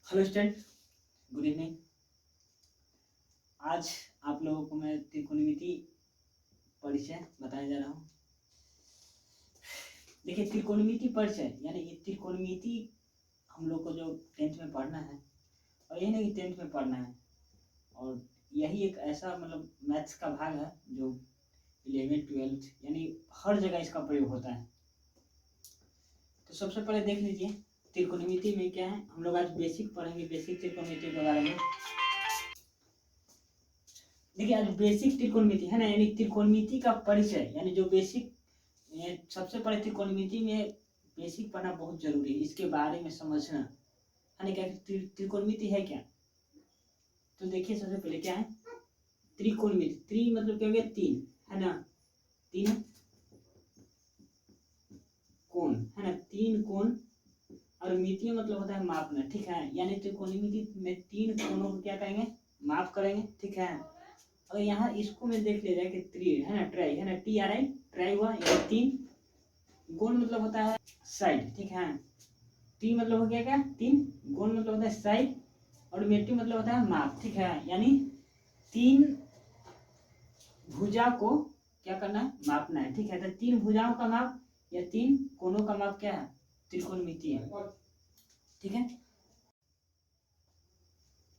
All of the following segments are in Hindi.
Hello student, good evening. आज आप लोगों को मैं त्रिकोणमिति परिचय बताने जा रहा हूँ। देखिए, त्रिकोणमिति परिचय यानी ये त्रिकोणमिति हम लोग को जो 10th में पढ़ना है, और यही नहीं कि 10th में पढ़ना है, और यही एक ऐसा मतलब मैथ्स का भाग है जो 11th 12th यानी हर जगह इसका प्रयोग होता है। तो सबसे पहले देख लीजिए त्रिकोणमिति में क्या है। हम लोग आज बेसिक पढ़ेंगे, बेसिक त्रिकोणमिति के बारे में। देखिए, आज बेसिक त्रिकोणमिति है ना, यानी त्रिकोणमिति का परिचय यानी जो बेसिक, सबसे पहले त्रिकोणमिति में बेसिक पढ़ना बहुत जरूरी है, इसके बारे में समझना है ना। क्या त्रिकोणमिति है क्या? तो देखिए, सबसे पहले क्या है त्रिकोणमिति। त्रि मतलब क्या हो गया? तीन, है ना। तीन कोण है ना, तीन कोण, और मिति मतलब होता है मापना, ठीक है। यानी त्रिकोणमिति में तीन कोणों को क्या करेंगे? माप करेंगे, ठीक है। और यहाँ इसको में देख लिया जाए कि त्रि है ना, ट्राई है ना, TRI ट्राई हुआ, यानी तीन। गोल मतलब होता है साइड, ठीक है। टी मतलब हो गया क्या? तीन। गोल मतलब होता है साइड, और मेटी मतलब होता है माप, ठीक है। यानी तीन भुजा को क्या करना है? मापना है, ठीक है। तो तीन भुजाओं का माप या तीन कोणों का माप क्या है? त्रिकोणमिति है, ठीक है।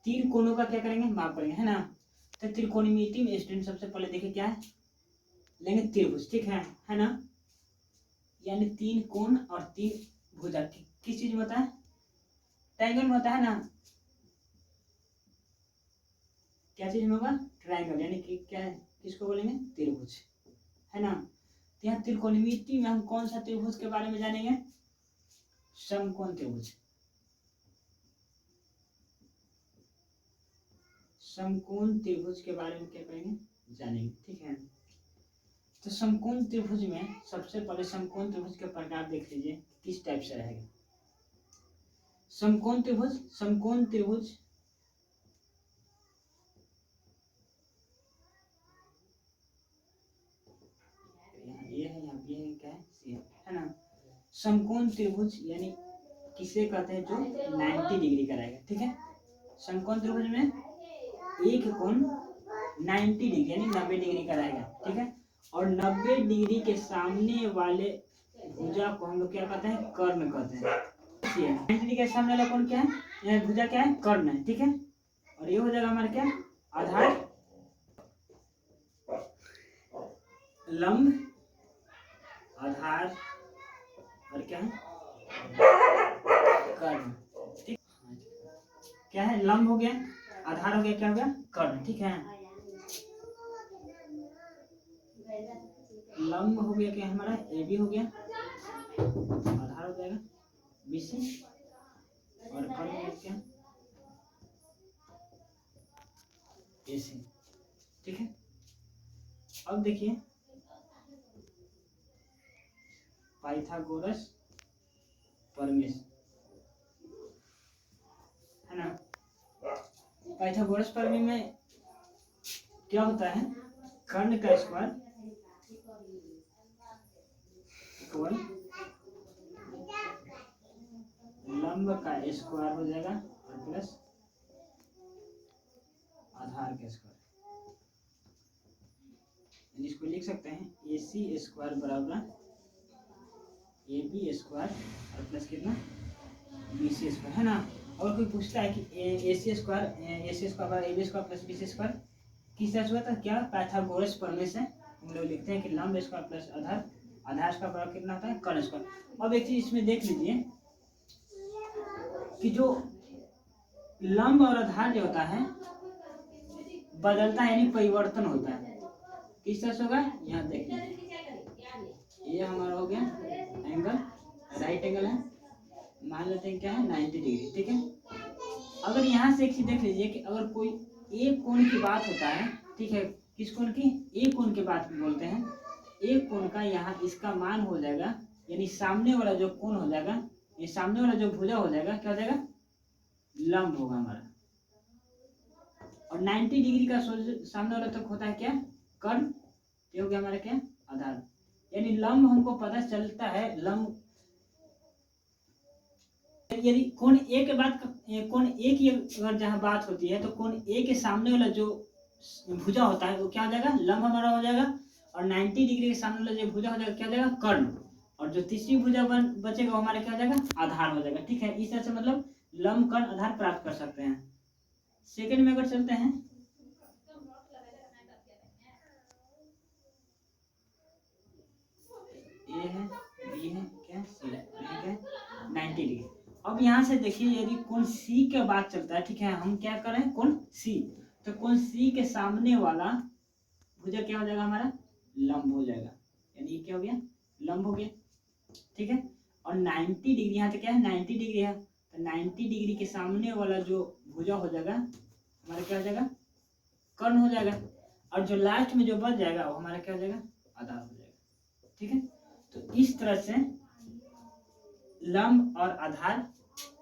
तीन कोणों का क्या करेंगे? माप करेंगे, है ना। तो त्रिकोणमिति में स्टूडेंट सबसे पहले देखिए क्या है, लेंगे त्रिभुज, ठीक है ना। यानी तीन कोण और तीन भुजा किस चीज में होता है? ट्रायंगल में होता है ना। क्या चीज में होगा? ट्रायंगल, यानी कि क्या है, किसको बोलेंगे? त्रिभुज, है ना। तो यहाँ त्रिकोणमिति में हम कौन सा त्रिभुज के बारे में जानेंगे? समकोण त्रिभुज। समकोण त्रिभुज के बारे में क्या करेंगे? जानेंगे, ठीक है। तो समकोण त्रिभुज में सबसे पहले समकोण त्रिभुज के प्रकार देख लीजिए किस टाइप से रहेगा। समकोण त्रिभुज, समकोण त्रिभुज ये है, यहाँ ये है, क्या है? सी है ना। समकोण त्रिभुज यानी किसे कहते हैं? जो 90 डिग्री का रहेगा, ठीक है। समकोण त्रिभुज में एक कोण 90 डिग्री यानी 90 डिग्री का रहेगा, ठीक है। और 90 डिग्री के सामने वाले भुजा को हम लोग क्या कहते हैं? कर्ण कहते हैं। 90 डिग्री के सामने वाला कोण क्या है? भुजा क्या है? कर्ण है, ठीक है। और ये हो जाएगा हमारा क्या? आधार, लंब, आधार, और क्या है? कर्ण, ठीक। क्या है? लंब हो गया, आधार हो गया, क्या हो गया? कर्ण, ठीक है। लंब हो गया क्या हमारा? AB हो गया, आधार हो जाएगा BC, और कर्ण हो गया क्या? AC, ठीक है। अब देखिए पाइथागोरस प्रमेय, है ना। पाइथागोरस प्रमेय में क्या होता है? कर्ण का स्क्वायर इक्वल लंब का स्क्वायर हो जाएगा, और प्लस आधार का स्क्वायर। इसको लिख सकते हैं AC स्क्वायर बराबर AB स्क्वायर और प्लस कितना? BC स्क्वायर, है ना। और कोई पूछता है कि AC स्क्वायर बराबर AB square plus BC square किस तरह से हुआ था? क्या पाइथागोरस प्रमेय से हम लोग लिखते हैं कि लंब स्क्वायर प्लस आधार, आधार स्क्वायर बराबर कितना होता है? कर्ण स्क्वायर। अब एक चीज इसमें देख लीजिए कि जो लंब और आधार जो होता है बदलता है, यानी परिवर्तन होता है। किस तरह से होगा? यहाँ देखिए, ये हमारा हो गया एंगल, राइट एंगल है, मान लेते हैं क्या है? 90 डिग्री, ठीक है। अगर यहाँ से एक चीज देख लीजिए कि अगर कोई एक कोण की बात होता है, ठीक है, किस कोण की? एक कोण की बात बोलते हैं। एक कोण का यहाँ इसका मान हो जाएगा, यानी सामने वाला जो कोण हो जाएगा, ये सामने वाला जो भुजा हो जाएगा, क्या हो जाएगा? लंब होगा हमारा। और 90 डिग्री का सामने वाला तक होता है क्या? कर्ण। ये हो गया हमारा क्या? आधार। यानी लंब हमको पता चलता है, लंब यदि कोण ए के बाद कोण ए की अगर जहाँ बात होती है तो कोण ए के सामने वाला जो भुजा होता है वो क्या हो जाएगा, लंब हमारा हो जाएगा। और 90 डिग्री के सामने वाला जो भुजा हो जाएगा क्या हो जाएगा, कर्ण। और जो तीसरी भुजा बचेगा वो हमारा क्या हो जाएगा, आधार हो जाएगा। ठीक है, इस तरह से मतलब लंब कर्ण आधार प्राप्त कर सकते हैं। सेकंड में अगर चलते हैं, ए है, बी है, क्या सी है, ठीक है 90 डिग्री। अब यहाँ से देखिए यदि कोण सी के बाद चलता है, ठीक है, हम क्या करें कोण सी, तो कोण सी के सामने वाला भुजा क्या हो जाएगा हमारा, लंब हो जाएगा। यानी क्या हो गया, लंब हो गया। ठीक है, और 90 डिग्री यहाँ से क्या है, 90 डिग्री है, तो 90 डिग्री के सामने वाला जो भुजा हो जाएगा हमारा क्या हो जाएगा, कर्ण हो जाएगा। और जो लास्ट में जो बच जाएगा वो हमारा क्या हो जाएगा, आधार हो जाएगा। ठीक है, तो इस तरह से लंब और आधार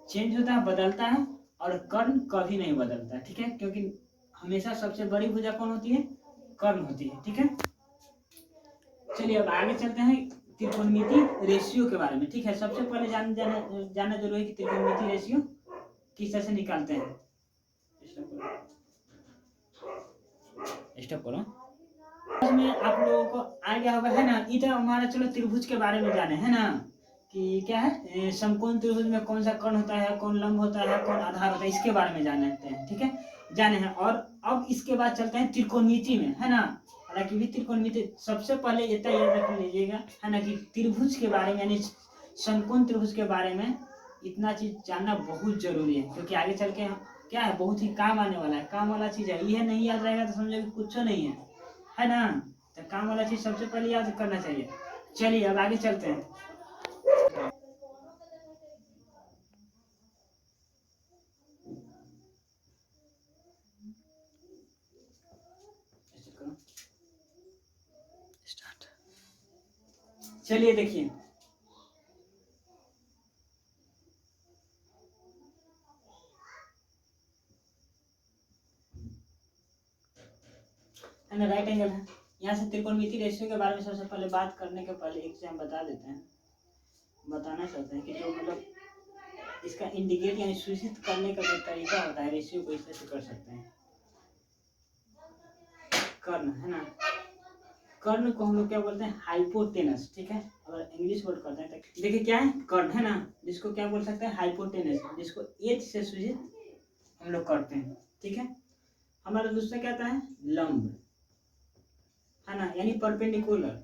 चेंज होता है, बदलता है, और कर्ण कभी नहीं बदलता है। ठीक है, क्योंकि हमेशा सबसे बड़ी भुजा कौन होती है, कर्ण होती है। ठीक है, चलिए अब आगे चलते हैं त्रिकोणमिति रेशियो के बारे में। ठीक है, सबसे पहले जानना जरूरी है कि त्रिकोणमिति रेशियो किस तरह से निकालते हैं। स्टॉप करो। में आप लोगों को आ गया होगा, है ना। इधर हमारा चलो त्रिभुज के बारे में जाने, है ना, कि क्या है समकोण त्रिभुज में कौन सा कर्ण होता है, कौन लंब होता है, कौन आधार होता है, इसके बारे में जानते हैं। ठीक है, जाने हैं। और अब इसके बाद चलते हैं त्रिकोणमिति में, है ना। हालांकि भी त्रिकोणमिति सबसे पहले इतना याद रख लीजिएगा, है ना, कि त्रिभुज के बारे में यानी समकोण त्रिभुज के बारे में इतना चीज जानना बहुत जरूरी है, क्योंकि आगे चल के क्या है बहुत ही काम आने वाला है, काम वाला चीज है। यह नहीं याद रहेगा तो समझो कि कुछ नहीं है ना। तो काम वाला चीज सबसे पहले याद करना चाहिए। चलिए अब आगे चलते हैं। चलिए देखिए, है ना, राइट एंगल है। यहाँ से त्रिकोणमिति रेशियो के बारे में सबसे पहले बात करने के पहले एक से हम बता देते हैं, बताना चाहते हैं कि जो मतलब इसका इंडिकेट यानी सूचित करने का जो तरीका होता है रेशियो को इस तरह से कर सकते हैं। कर्ण, है ना, कर्ण को हम लोग क्या बोलते हैं, हाइपोटेनस। ठीक है, अगर इंग्लिश वर्ड करते हैं तो देखिए क्या है, कर्ण, है ना, जिसको क्या बोल सकते हैं, हाइपोटेनस, जिसको एच से सूचित हम लोग करते हैं। ठीक है, हमारा दूसरा क्या आता है, लंब, है ना, यानी परपेंडिकुलर,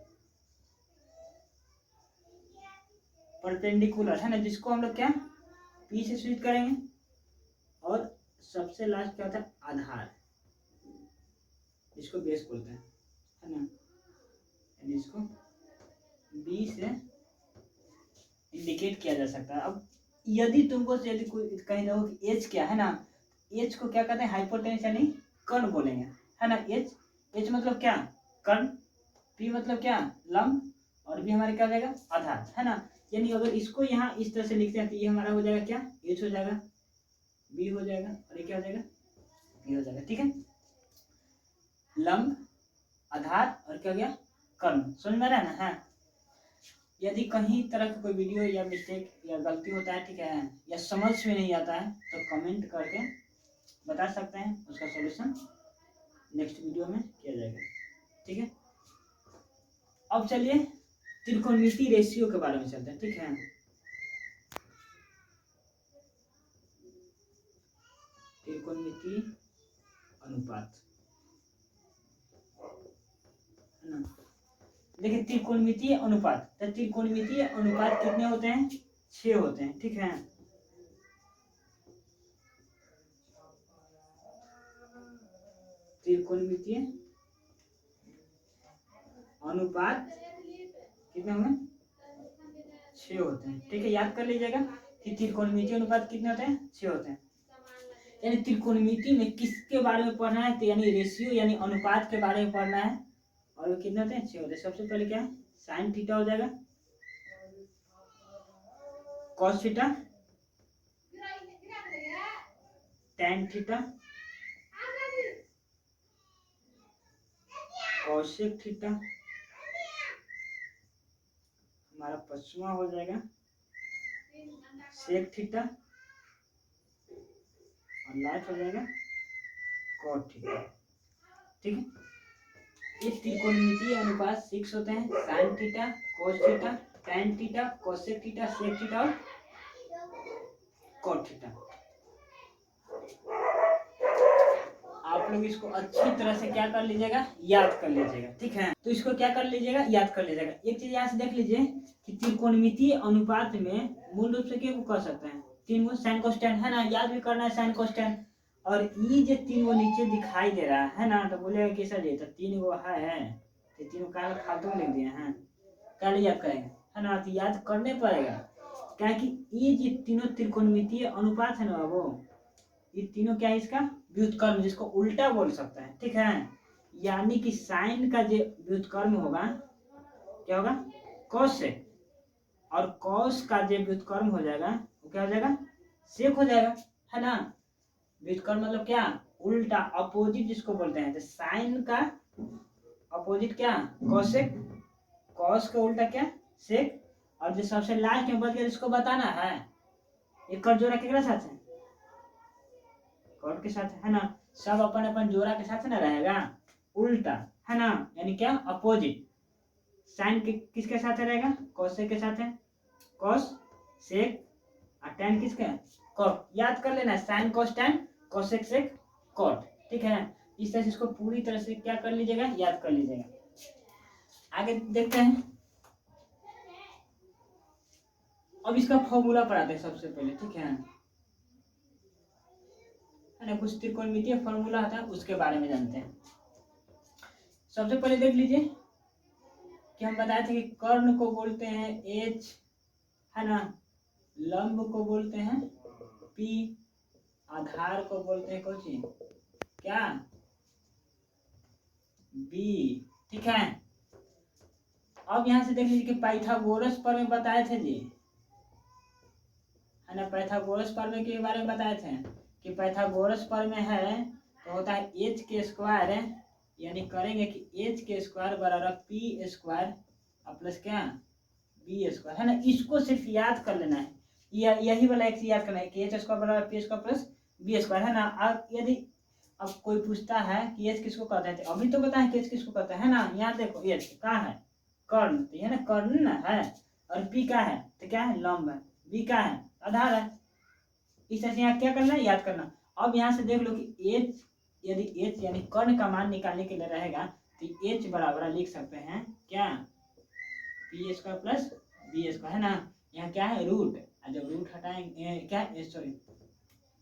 परपेंडिकुलर, है ना, जिसको हम लोग क्या पी से सूचित करेंगे। और सबसे लास्ट क्या होता है, आधार, जिसको बेस बोलते हैं, है ना, यानी इसको बी से इंडिकेट किया जा सकता है। अब यदि तुमको यदि कोई कहीं रहो कि एच क्या है ना, एच को क्या कहते हैं, हाइपोटेनस यानी कर्ण बोलेंगे, है ना। एच, एच मतलब क्या, कर्ण, पी मतलब क्या, लंब, और बी हमारे क्या हो जाएगा, आधार, है ना। यानी अगर इसको यहाँ इस तरह से लिखते हैं तो ये हमारा हो जाएगा क्या, एच हो जाएगा, बी हो जाएगा, और ये क्या हो जाएगा, बी हो जाएगा। ठीक है, लंब, आधार, और क्या हो गया, कर्ण। समझ में आ रहा है ना। है, यदि कहीं तरह का कोई वीडियो या मिस्टेक या गलती होता है, ठीक है, या समझ में नहीं आता है तो कमेंट करके बता सकते हैं, उसका सॉल्यूशन नेक्स्ट वीडियो में किया जाएगा। ठीक है, अब चलिए त्रिकोणमिति रेशियो के बारे में चलते हैं। ठीक है, त्रिकोणमिति अनुपात, है ना। देखिए त्रिकोणमितीय अनुपात, तो त्रिकोणमितीय अनुपात कितने होते हैं, 6 होते हैं। ठीक है, त्रिकोणमितीय अनुपात कितने होंगे, 6 होते हैं। ठीक है, याद कर लीजिएगा कि त्रिकोणमितीय अनुपात कितने होते हैं, 6 होते हैं। यानी त्रिकोणमिति में किसके बारे में पढ़ना है, तो यानी रेशियो यानी अनुपात के बारे में पढ़ना है। और वो कितने होते हैं, 6 होते हैं। सबसे पहले क्या है, साइन थीटा हो जाएगा, cos theta, tan theta, cosec theta, हमारा पश्चिमा हो जाएगा, सेक थीटा और लास्ट हो जाएगा कॉट थीटा। ठीक है, ये त्रिकोणमितीय अनुपात 6 होते हैं, sin theta, cos theta, tan theta, cosec theta, sec theta और कॉट थीटा। आप लोग इसको अच्छी तरह से क्या कर लीजिएगा, याद कर लीजिएगा। ठीक है, तो इसको क्या कर लीजिएगा, याद कर लीजिएगा। एक चीज यहाँ से देख लीजिए कि त्रिकोणमितीय अनुपात में मूल रूप से क्या को कर सकते हैं, तीन गो साइन कोस टैन है ना, याद भी करना है साइन कोस टैन। और ये जो तीन गो नीचे दिखाई दे रहा है ना, तो बोलेगा कैसा जी, तो तीन गो है तो तीनों का फालतू में लिख दिए हैं, क्या याद करेंगे है ना, तो याद करने पड़ेगा। क्या कि ये जो तीनों त्रिकोणमितीय अनुपात है ना वो, ये तीनों क्या है, इसका व्युत्क्रम, जिसको उल्टा बोल सकते हैं। ठीक है, यानी कि साइन का जो व्युत्क्रम होगा क्या होगा, कॉस से, और कॉस का जो व्युत्क्रम हो जाएगा वो क्या हो जाएगा, सेक हो जाएगा, है ना। व्युत्क्रम मतलब क्या, उल्टा, अपोजिट जिसको बोलते हैं। तो साइन का अपोजिट क्या, कॉसेक, कॉस का उल्टा क्या, सेक। और जो सबसे लास्ट में बच गया जिसको बताना है, एक कर जोड़ा केकरा साथ है, कॉट के साथ, है ना। सब अपन अपन जोड़ा के साथ ना रहेगा, उल्टा, है ना, यानी क्या, अपोजिट। साइन के किसके साथ रहेगा, कोसेक के साथ है, कॉस सेक, और टैन किसका है, कॉट। याद कर लेना, sin cos tan cosec sec cot. ठीक है, इस तरह से इसको पूरी तरह से क्या कर लीजिएगा, याद कर लीजिएगा। आगे देखते हैं, अब इसका फॉर्मूला पढ़ाते हैं सबसे पहले। ठीक है ना, कुछ त्रिकोणमितीय फॉर्मूला होता है उसके बारे में जानते हैं। सबसे पहले देख लीजिए कि हम बताए थे कि कर्ण को बोलते हैं एच, है ना, लंब को बोलते हैं पी, आधार को बोलते हैं कौन सी, क्या, बी। ठीक है, अब यहां से देख लीजिए कि पाइथागोरस प्रमेय बताए थे जी, है ना। पाइथागोरस प्रमेय के बारे में बताए थे कि पाइथागोरस प्रमेय है तो होता है एच के स्क्वायर, यानी करेंगे कि एच के स्क्वायर बराबर पी स्क्वायर प्लस क्या, बी स्क्वायर, है ना। इसको सिर्फ याद कर लेना है, यही वाला एक याद करना है कि एच स्क्वायर बराबर P square plus B square, है ना। अब यदि अब कोई पूछता है कि एच किसको कहते हैं, तो अभी तो बताएं कि एच किसको कहते हैं, है ना। यहाँ देखो एच कहाँ है, कर्ण, तो है ना, कर्ण ना है। और पी का है तो क्या है, लंब है। बी का है, आधार है। इस तरह से यहाँ क्या करना है, याद करना। अब यहाँ से देख लो कि एच, यदि एच यानी कर्ण का मान निकालने के लिए रहेगा तो एच बराबर लिख सकते हैं क्या, P square plus B square, है ना। यहाँ क्या है, रूट, जब रूट हटाएंगे क्या, सॉरी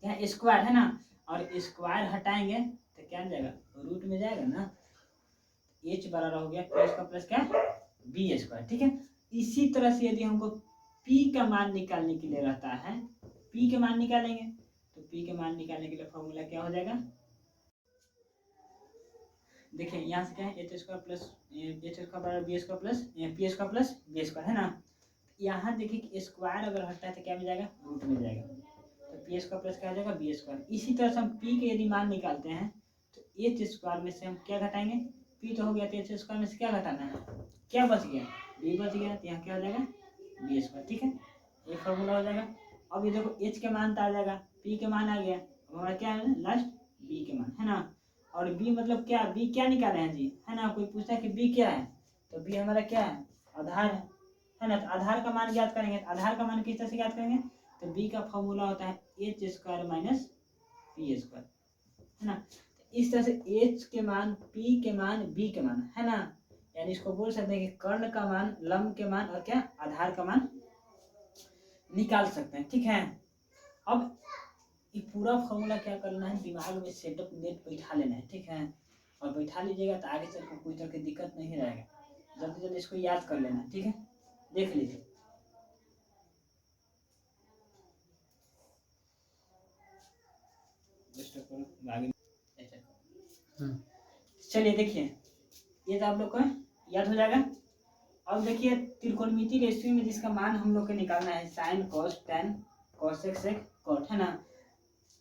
यहाँ स्क्वायर, है ना, और स्क्वायर हटाएंगे तो क्या हो जाएगा, रूट में जाएगा ना। एच बराबर हो गया पी स्क्वायर प्लस क्या, बी स्क्वायर। ठीक है, इसी तरह से यदि हमको पी का मान निकालने के लिए रहता है, पी के मान निकालेंगे तो पी के मान निकालने के लिए फॉर्मूला क्या हो जाएगा, देखिए यहाँ से क्या है, h square plus h square बराबर b square plus p square plus B square, है ना। यहाँ देखिए कि स्क्वायर अगर हटता है तो क्या मिल जाएगा, रूट मिल जाएगा। तो पी स्क्वायर प्लस क्या हो जाएगा, बी स्क्वायर। इसी तरह से हम पी के यदि मान निकालते हैं तो एच स्क्वायर में से हम क्या घटाएंगे, पी तो हो गया, तो एच स्क्वायर में से क्या घटाना है, क्या बच गया, बी बच गया, तो यहाँ क्या हो जाएगा, बी स्क्वायर। ठीक है, ये फॉर्मूला हो जाएगा। अब ये देखो एच के मान तो आ जाएगा, पी के मान आ गया, अब हमारा क्या है लास्ट, बी के मान, है ना। और बी मतलब क्या, बी क्या निकाले हैं जी, है ना। कोई पूछता है कि बी क्या है, तो बी हमारा क्या है, आधार है ना। तो आधार का मान ज्ञात करेंगे, आधार का मान किस तरह से ज्ञात करेंगे, तो बी का फॉर्मूला होता है h square minus P square, है ना। इस तरह से एच के मान, पी के मान, बी के मान, है ना। यानी इसको बोल सकते हैं कि कर्ण का मान, लंब के मान और क्या, आधार का मान निकाल सकते हैं। ठीक है, अब ये पूरा फॉर्मूला क्या करना है, दिमाग में सेटअप नेट बैठा लेना है। ठीक है, और बैठा लीजिएगा तो आगे चल कोई तरह की दिक्कत नहीं रहेगा। जल्दी जल्दी इसको याद कर लेना है। ठीक है, देख लीजिए, चलिए देखिए, ये तो आप लोग को याद हो जाएगा। अब देखिए त्रिकोणमितीय रेशियो में जिसका मान हम लोग को निकालना है, sin cos tan cosec sec cot, है ना।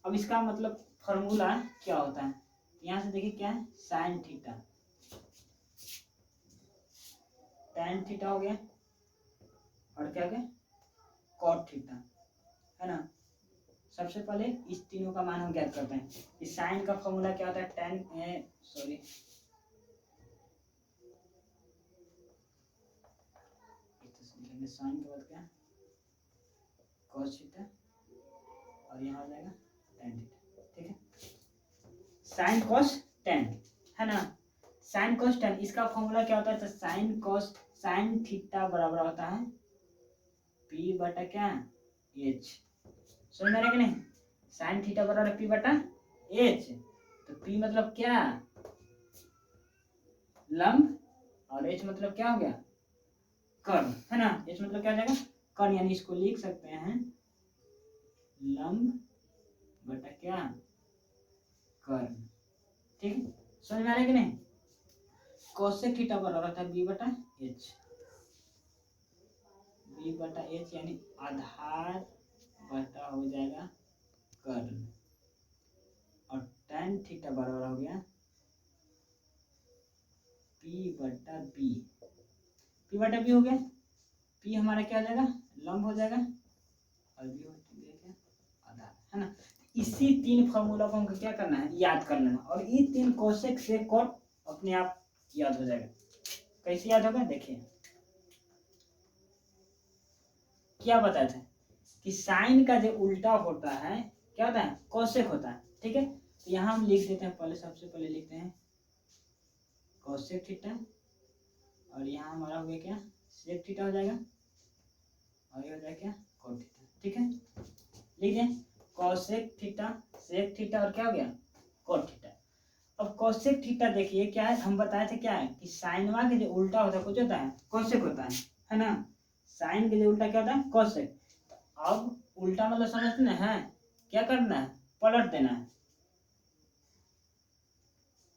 अब इसका मतलब फॉर्मूला क्या होता है, यहाँ से देखिए क्या है, साइन थीटा, टैन थीटा हो गया, और क्या हो गया, कॉट थीटा, है ना। सबसे पहले इस तीनों का मान हम ज्ञात करते हैं। इस साइन का फॉर्मूला क्या होता है, टेन साइन के बाद क्या कॉस थीटा और यहाँ हो जाएगा टेन थीटा, ठीक है। साइन कॉस टेन, है ना। साइन कॉस टेन इसका फॉर्मूला क्या होता है, तो साइन कॉस साइन थीटा बराबर होता है पी बटा क्या एच। समझ में आ रहा है कि नहीं, साइन थीटा बराबर पी बटा एच। तो पी मतलब क्या लंब और एच मतलब क्या हो गया कर्ण, है ना। एच मतलब क्या हो जाएगा कर्ण, यानी इसको लिख सकते हैं लंब बटा क्या कर्ण, ठीक है। समझ में आ रहा है कि नहीं। कोसेक थीटा बराबर होता है बी बटा एच, बी बटा एच यानी आधार बटा हो जाएगा कर्ण, और tan थीटा बराबर हो गया पी बटा बी। पी बटा बी हो गया, पी हमारा क्या हो जाएगा लंब हो जाएगा और बी हो जाएगा आधार, है ना। इसी तीन फॉर्मूला को हमको क्या करना है याद कर लेना, और ये तीन कोसेक से कॉट अपने आप याद हो जाएगा। कैसे याद होगा देखिए, क्या बताए थे कि साइन का जो उल्टा होता है क्या होता है कोसेक होता है, ठीक है। तो यहाँ हम लिख देते हैं, पहले सबसे पहले लिखते हैं कोसेक थीटा, और यहाँ हमारा हो गया क्या सेक थीटा हो जाएगा, और ये हो जाएगा क्या कोट थीटा, ठीक है। लिख दें कोसेक थीटा सेक थीटा और क्या हो गया कोट थीटा। अब कोसेक थीटा देखिए क्या है, हम बताए थे क्या है कि साइनवा के जो उल्टा होता है कुछ होता है कोसेक होता है ना। साइन के जो उल्टा क्या होता है कोसेक। अब उल्टा मतलब समझते ना है, क्या करना है पलट देना है।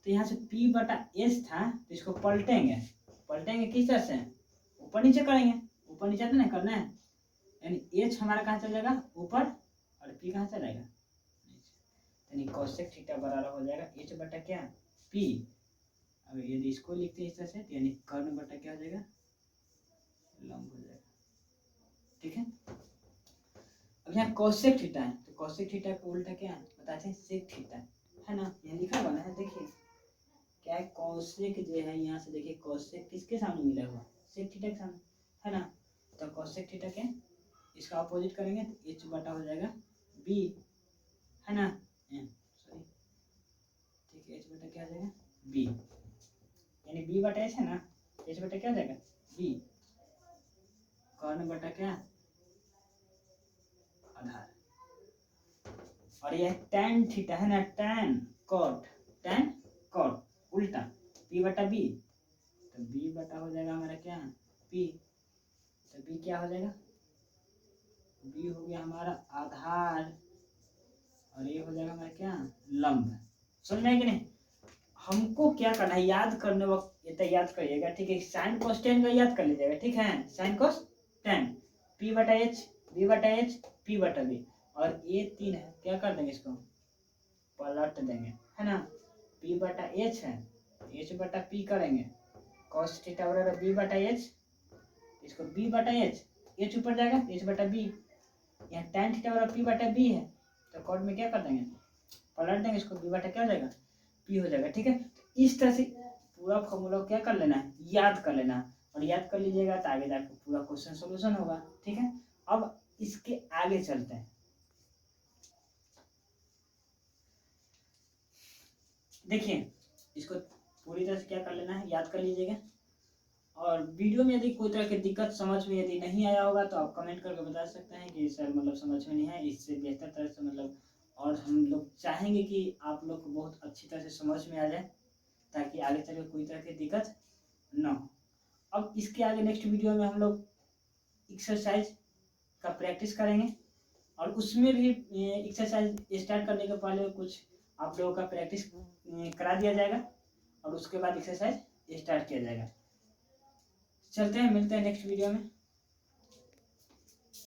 तो यहाँ से P बटा एस था, तो इसको पलटेंगे, पलटेंगे किस तरह से ऊपर नीचे करेंगे, ऊपर नीचे तो नहीं करना है, यानी एच हमारा कहाँ चल जाएगा ऊपर और P कहाँ चला जाएगा यानी कोसेक थीटा बराबर हो जाएगा एच बटा क्या P। अब यदि इसको लिखते हैं इस तरह से, यानी कर्ण बटा क्या हो जाएगा लंब हो जाएगा, ठीक है। अब यहाँ कोसेक थीटा है, तो कोसेक थीटा का उल्टा क्या है बताते हैं सेक थीटा, है ना। यहाँ लिखा हुआ है देखिए क्या है कोसेक जो है, यहाँ से देखिए कोसेक किसके सामने मिला हुआ सेक थीटा के सामने, है ना। तो कोसेक थीटा के इसका अपोजिट करेंगे तो एच बटा हो जाएगा बी, है ना। सॉरी ठीक है, एच बटा क्या हो जाएगा बी, यानी बी बटा एच है ना, एच बटा क्या हो जाएगा बी, कर्ण बटा क्या आधार। और ये tan थीटा है ना, tan cot उल्टा p बटा b, तो b बटा हो जाएगा हमारा क्या p, तो b क्या हो जाएगा b हो गया हमारा आधार, और ये हो जाएगा हमारा क्या लंब। समझ में कि नहीं। हमको क्या करना है याद करने वक्त ये तो याद करिएगा, ठीक है। साइन कोस टेन का याद कर लीजिएगा, ठीक है। साइन कोस टेन p बटा h b बटा h p बटा b, और ये तीन है क्या कर देंगे इसको पलट देंगे, है ना। p बटा h है h बटा p करेंगे, cos थीटा बराबर b बटा h, इसको b बटा h, h ऊपर जाएगा h बटा b, यहाँ tan थीटा बराबर p बटा b है, तो कॉट में क्या कर देंगे पलट देंगे इसको, b बटा क्या हो जाएगा p हो जाएगा, ठीक है। तो इस तरह से पूरा फॉर्मूला क्या कर लेना है याद कर लेना है, और याद कर लीजिएगा तो आगे जाकर पूरा क्वेश्चन सोल्यूशन होगा, ठीक है। अब इसके आगे चलते हैं, देखिए इसको पूरी तरह से क्या कर लेना है याद कर लीजिएगा। और वीडियो में यदि कोई तरह की दिक्कत समझ में यदि नहीं आया होगा तो आप कमेंट करके बता सकते हैं कि सर मतलब समझ में नहीं है, इससे बेहतर तरह से मतलब, और हम लोग चाहेंगे कि आप लोग को बहुत अच्छी तरह से समझ में आ जाए ताकि आगे चल कोई तरह की दिक्कत ना हो। अब इसके आगे नेक्स्ट वीडियो में हम लोग एक्सरसाइज का प्रैक्टिस करेंगे, और उसमें भी एक्सरसाइज स्टार्ट करने के पहले कुछ आप लोगों का प्रैक्टिस करा दिया जाएगा, और उसके बाद एक्सरसाइज स्टार्ट किया जाएगा। चलते हैं, मिलते हैं नेक्स्ट वीडियो में।